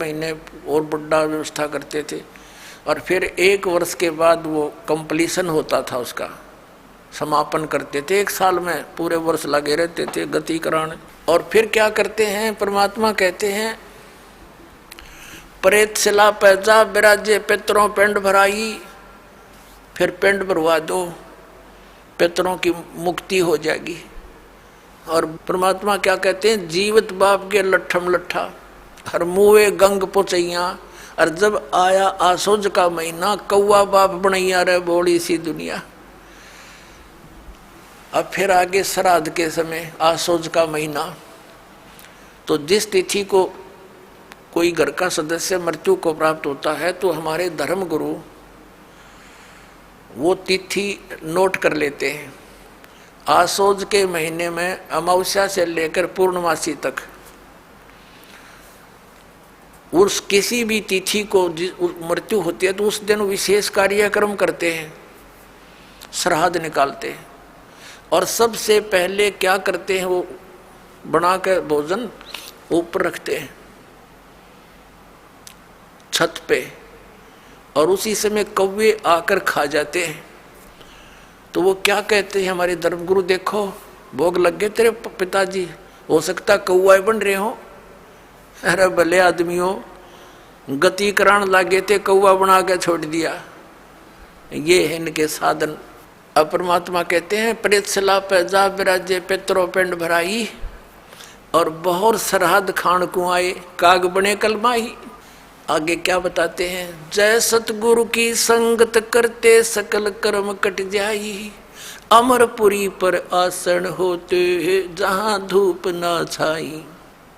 महीने और बड़ा व्यवस्था करते थे। और फिर 1 वर्ष के बाद वो कंप्लीशन होता था, उसका समापन करते थे। 1 साल में पूरे वर्ष लगे रहते थे गति कराने। और फिर क्या करते हैं, परमात्मा कहते हैं प्रेत शिला पैजा विराजे पितरों पिंड भराई। फिर पिंड भरवा दो, पितरों की मुक्ति हो जाएगी। और परमात्मा क्या कहते हैं, जीवित बाप के लट्ठम लट्ठा हर मुए गंग पुचैया। और जब आया आसोज का महीना, कौआ बाप बनैया रे बोली सी दुनिया। अब फिर आगे श्राद्ध के समय आसोज का महीना, तो जिस तिथि को कोई घर का सदस्य मृत्यु को प्राप्त होता है तो हमारे धर्म गुरु वो तिथि नोट कर लेते हैं। आसोज के महीने में अमावस्या से लेकर पूर्णमासी तक उस किसी भी तिथि को मृत्यु होती है तो उस दिन विशेष कार्यक्रम करते हैं, श्राद्ध निकालते हैं। और सबसे पहले क्या करते हैं, वो बना कर भोजन ऊपर रखते हैं छत पे, और उसी समय कौवे आकर खा जाते हैं। तो वो क्या कहते हैं हमारे धर्मगुरु, देखो भोग लग गए तेरे पिताजी, हो सकता कौआ बन रहे हो। अरे भले आदमियों, गति करान लागे थे, कौआ बना के छोड़ दिया। ये है इनके साधन। अब परमात्मा कहते हैं प्रेत शिला पैजा विराजे पितरों पिंड भराई। और बहुत श्राद्ध खान को आए, काग बने कलमाही। आगे क्या बताते हैं, जय सतगुरु की संगत करते सकल कर्म कट जाई। अमरपुरी पर आसन होते हैं जहां धूप ना छाई।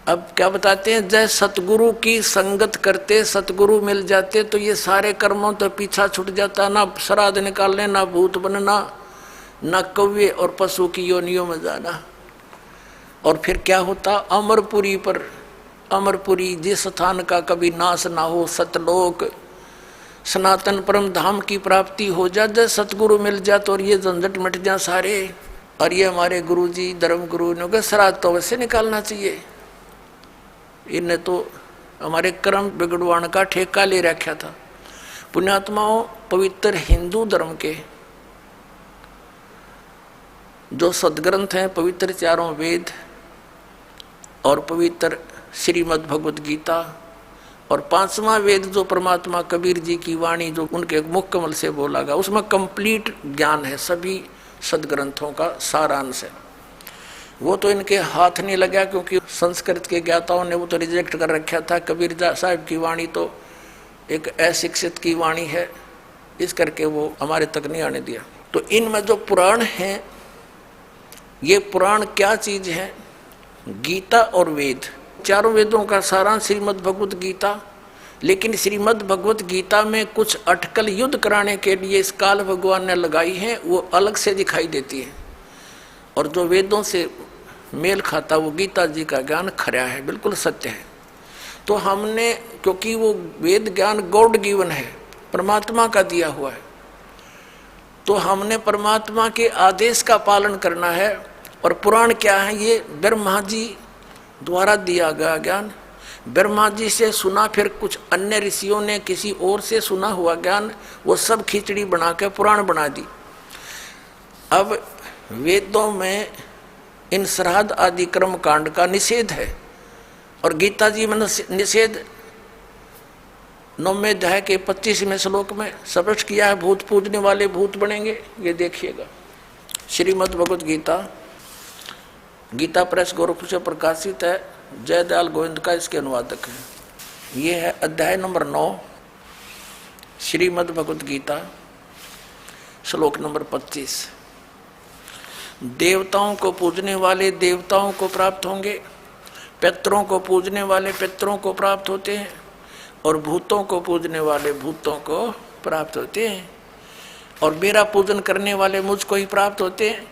अब क्या बताते हैं, जय सतगुरु की संगत करते सतगुरु मिल जाते तो ये सारे कर्मों तो पीछा छूट जाता, ना श्राद्ध निकालने, ना भूत बनना, ना कौवे और पशु की योनियों में जाना। और फिर क्या होता, अमरपुरी पर, अमरपुरी जिस स्थान का कभी नाश ना हो, सतलोक सनातन परम धाम की प्राप्ति हो जा, जब सतगुरु मिल जाते और ये झंझट मिट जा सारे। और ये हमारे गुरु जी धर्म गुरु ने कहा श्राद्ध तो अवश्य निकालना चाहिए। इन्हें तो हमारे कर्म बिगड़वाने का ठेका ले रखा था। पुण्यात्माओं, पवित्र हिंदू धर्म के जो सदग्रंथ हैं, पवित्र 4 वेद और पवित्र श्रीमद् भगवद गीता, और 5वां वेद जो परमात्मा कबीर जी की वाणी जो उनके मुख कमल से बोला गया, उसमें कंप्लीट ज्ञान है, सभी सदग्रंथों का सारांश है। वो तो इनके हाथ नहीं लगा क्योंकि संस्कृत के ज्ञाताओं ने वो तो रिजेक्ट कर रखा था। कबीर साहब की वाणी तो एक अशिक्षित की वाणी है, इस करके वो हमारे तक नहीं आने दिया। तो इनमें जो पुराण हैं, ये पुराण क्या चीज है, गीता और वेद, 4 वेदों का सारांश श्रीमद् भगवत गीता। लेकिन श्रीमद् भगवत गीता में कुछ अटकल युद्ध कराने के लिए इस काल भगवान ने लगाई है, वो अलग से दिखाई देती है। और जो वेदों से मेल खाता वो गीता जी का ज्ञान खरा है, बिल्कुल सत्य है। तो हमने, क्योंकि वो वेद ज्ञान गॉड गिवन है, परमात्मा का दिया हुआ है, तो हमने परमात्मा के आदेश का पालन करना है। और पुराण क्या है, ये ब्रह्मा जी द्वारा दिया गया ज्ञान, ब्रह्मा जी से सुना, फिर कुछ अन्य ऋषियों ने किसी और से सुना हुआ ज्ञान, वो सब खिचड़ी बना के पुराण बना दी। अब वेदों में इन श्राद्ध आदि कर्म कांड का निषेध है, और गीता जी में निषेध 9वें अध्याय के 25वें श्लोक में स्पष्ट किया है, भूत पूजने वाले भूत बनेंगे। ये देखिएगा श्रीमद् भगवत गीता, गीता प्रेस गोरखपुर से प्रकाशित है, जयदयाल गोविंद का इसके अनुवादक है। ये है अध्याय नंबर 9 श्रीमद् भगवत गीता, श्लोक नंबर 25। देवताओं को पूजने वाले देवताओं को प्राप्त होंगे, पितरों को पूजने वाले पितरों को प्राप्त होते हैं, और भूतों को पूजने वाले भूतों को प्राप्त होते हैं, और मेरा पूजन करने वाले मुझको ही प्राप्त होते हैं।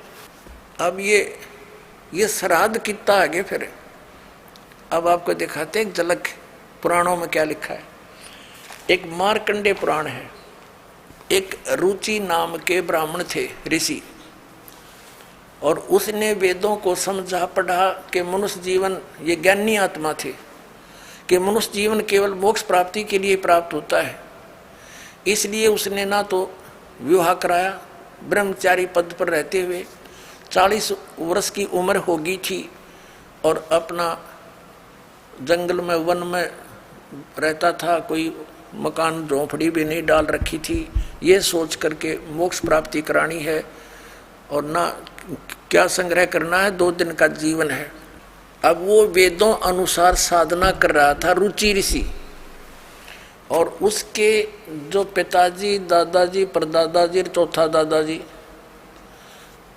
अब ये श्राद्ध कितना आगे फिर अब आपको दिखाते हैं झलक पुराणों में क्या लिखा है। एक मार्कंडे पुराण है। एक रुचि नाम के ब्राह्मण थे, ऋषि, और उसने वेदों को समझा पढ़ा कि मनुष्य जीवन ये ज्ञानी आत्मा थे कि मनुष्य जीवन केवल मोक्ष प्राप्ति के लिए प्राप्त होता है। इसलिए उसने ना तो विवाह कराया, ब्रह्मचारी पद पर रहते हुए 40 वर्ष की उम्र हो गई थी और अपना जंगल में वन में रहता था, कोई मकान झोंपड़ी भी नहीं डाल रखी थी, ये सोच करके मोक्ष प्राप्ति करानी है और ना क्या संग्रह करना है, 2 दिन का जीवन है। अब वो वेदों अनुसार साधना कर रहा था रुचि ऋषि, और उसके जो पिताजी, दादाजी, परदादाजी, चौथा दादाजी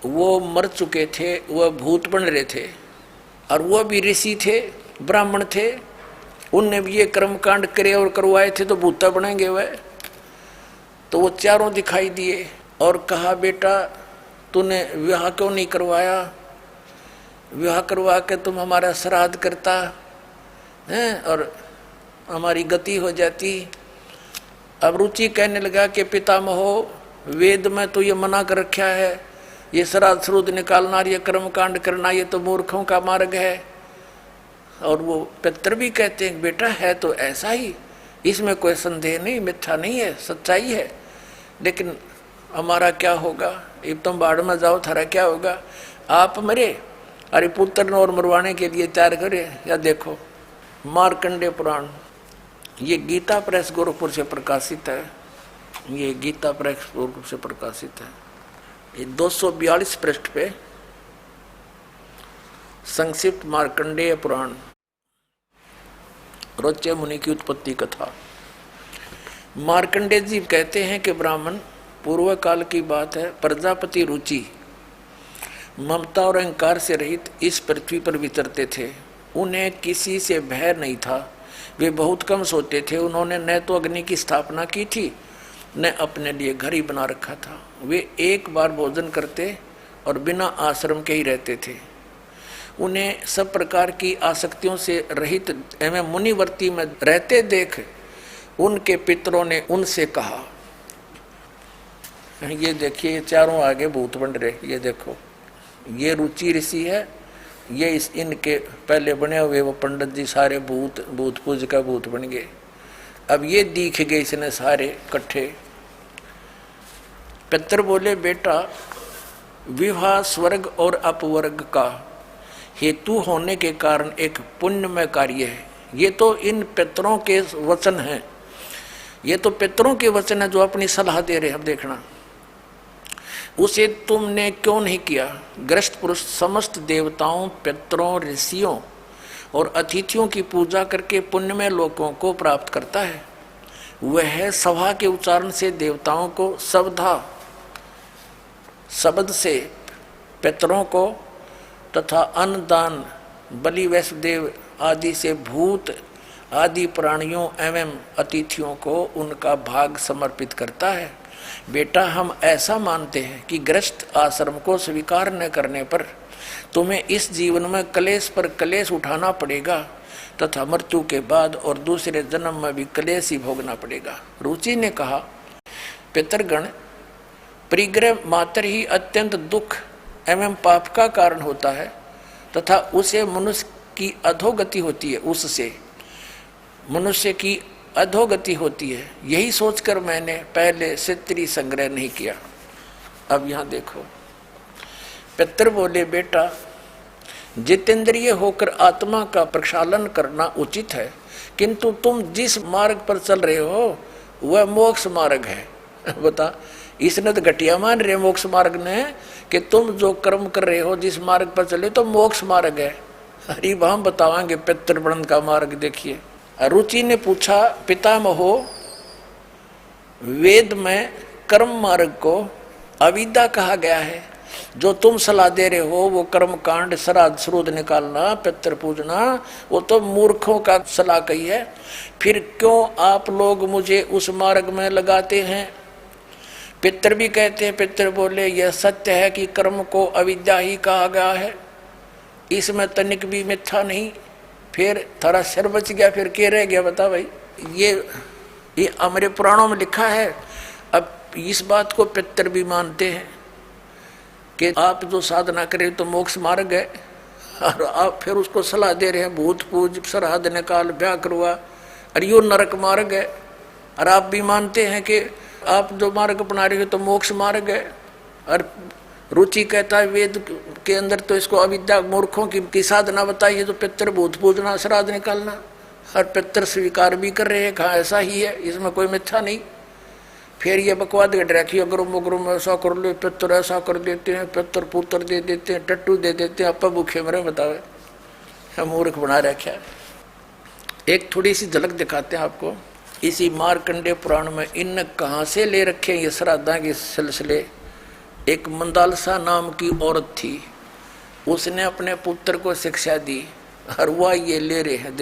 वो मर चुके थे, वह भूत बन रहे थे और वह भी ऋषि थे, ब्राह्मण थे। उनने भी ये कर्मकांड करे और करवाए थे तो भूता बनेंगे वह। तो वो चारों दिखाई दिए और कहा, बेटा तूने विवाह क्यों नहीं करवाया? विवाह करवा के तुम हमारा श्राद्ध करता हैं और हमारी गति हो जाती। अब रुचि कहने लगा कि पितामहो, वेद में तो ये मना कर रखा है, ये श्राद्ध श्रुद्ध निकालना, ये कर्मकांड करना, ये तो मूर्खों का मार्ग है। और वो पितर भी कहते हैं, बेटा है तो ऐसा ही, इसमें कोई संदेह नहीं, मिथ्या नहीं है, सच्चाई है। लेकिन हमारा क्या होगा? अब तुम बाढ़ में जाओ, थारा क्या होगा? आप मरे, अरे पुत्र और मरवाने के लिए तैयार करे। या देखो मार्कंडेय पुराण, ये गीता प्रेस गोरखपुर से प्रकाशित है, ये गीता प्रेस गोरखपुर से प्रकाशित है। ये 242 पृष्ठ पे संक्षिप्त मार्कंडेय पुराण, रोच्य मुनि की उत्पत्ति कथा। मार्कंडेय जी कहते हैं कि ब्राह्मण, पूर्व काल की बात है, प्रजापति रुचि ममता और अहंकार से रहित इस पृथ्वी पर विचरते थे। उन्हें किसी से भय नहीं था, वे बहुत कम सोते थे। उन्होंने न तो अग्नि की स्थापना की थी, न अपने लिए घर ही बना रखा था। वे एक बार भोजन करते और बिना आश्रम के ही रहते थे। उन्हें सब प्रकार की आसक्तियों से रहित एवं मुनिवर्ती में रहते देख उनके पितरों ने उनसे कहा, ये देखिए चारों आगे भूत बन रहे, ये देखो ये रुचि ऋषि है, ये इनके पहले बने हुए वो पंडित जी सारे भूत पूज का भूत बन गए। अब ये दिख गए इसने सारे इकट्ठे। पितर बोले, बेटा विवाह स्वर्ग और अपवर्ग का हेतु होने के कारण एक पुण्यमय कार्य है। ये तो इन पितरों के वचन हैं, ये तो पितरों के वचन है जो अपनी सलाह दे रहे हैं। अब देखना, उसे तुमने क्यों नहीं किया? ग्रस्त पुरुष समस्त देवताओं, पितरों, ऋषियों और अतिथियों की पूजा करके पुण्यमय लोकों को प्राप्त करता है। वह सभा के उच्चारण से देवताओं को, शब्द से पितरों को तथा अन्नदान, बलि, वैष्णदेव आदि से भूत आदि प्राणियों एवं अतिथियों को उनका भाग समर्पित करता है। बेटा, हम ऐसा मानते हैं कि गृहस्थ आश्रम को स्वीकार न करने पर तुम्हें इस जीवन में क्लेश पर क्लेश उठाना पड़ेगा तथा मृत्यु के बाद और दूसरे जन्म में भी क्लेश ही भोगना पड़ेगा। रुचि ने कहा, पितरगण, परिग्रह मात्र ही अत्यंत दुख एवं पाप का कारण होता है तथा उसे मनुष्य की अधोगति होती है, उससे मनुष्य की अधोगति होती है। यही सोचकर मैंने पहले सित्री संग्रह नहीं किया। अब यहाँ देखो, पितर बोले, बेटा जितेंद्रिय होकर आत्मा का प्रक्षालन करना उचित है, किंतु तुम जिस मार्ग पर चल रहे हो वह मोक्ष मार्ग है। बता, इसने तो घटिया मान रहे मोक्ष मार्ग ने कि तुम जो कर्म कर रहे हो, जिस मार्ग पर चले तो मोक्ष मार्ग है। अरे हम बतावांगे पितृवृंद का मार्ग। देखिए, रुचि ने पूछा, पितामहो, वेद में कर्म मार्ग को अविद्या कहा गया है, जो तुम सलाह दे रहे हो वो कर्म कांड, श्राद्ध श्रुद्ध निकालना, पितृ पूजना, वो तो मूर्खों का सलाह कही है। फिर क्यों आप लोग मुझे उस मार्ग में लगाते हैं? पितर भी कहते हैं। पितर बोले, यह सत्य है कि कर्म को अविद्या ही कहा गया है, इसमें तनिक भी मिथ्या नहीं। फिर थारा सिर बच गया, फिर क्या रह गया? बता भाई, ये हमारे पुराणों में लिखा है। अब इस बात को पितर भी मानते हैं कि आप जो साधना करें तो मोक्ष मार्ग है। और आप फिर उसको सलाह दे रहे हैं भूत पूज सरहद निकाल ब्याह करवा, और यो नरक मार्ग है। और आप भी मानते हैं कि आप जो मार्ग अपना रहे हो तो मोक्ष मार्ग है। और रुचि कहता है वेद के अंदर तो इसको अविद्या मूर्खों की साधना बताई है, तो पितर भूत पूजना श्राद्ध निकालना, और पितर स्वीकार भी कर रहे हैं, कहा ऐसा ही है, इसमें कोई मिथ्या नहीं। फिर ये बकवाद गट रखी अगर मुगरुम ऐसा कर लो, पितर ऐसा कर देते हैं, पितर पुत्र दे देते हैं, टट्टू दे देते हैं, आपा भूखे मरे बतावे, हम मूर्ख बना रखा। एक थोड़ी सी झलक दिखाते हैं आपको इसी मार्कंडे पुराण में। इन कहाँ से ले रखे ये श्राद्धा के सिलसिले। एक मंदालसा नाम की औरत थी, उसने अपने पुत्र को शिक्षा दी और वह ये ले रहे हैं।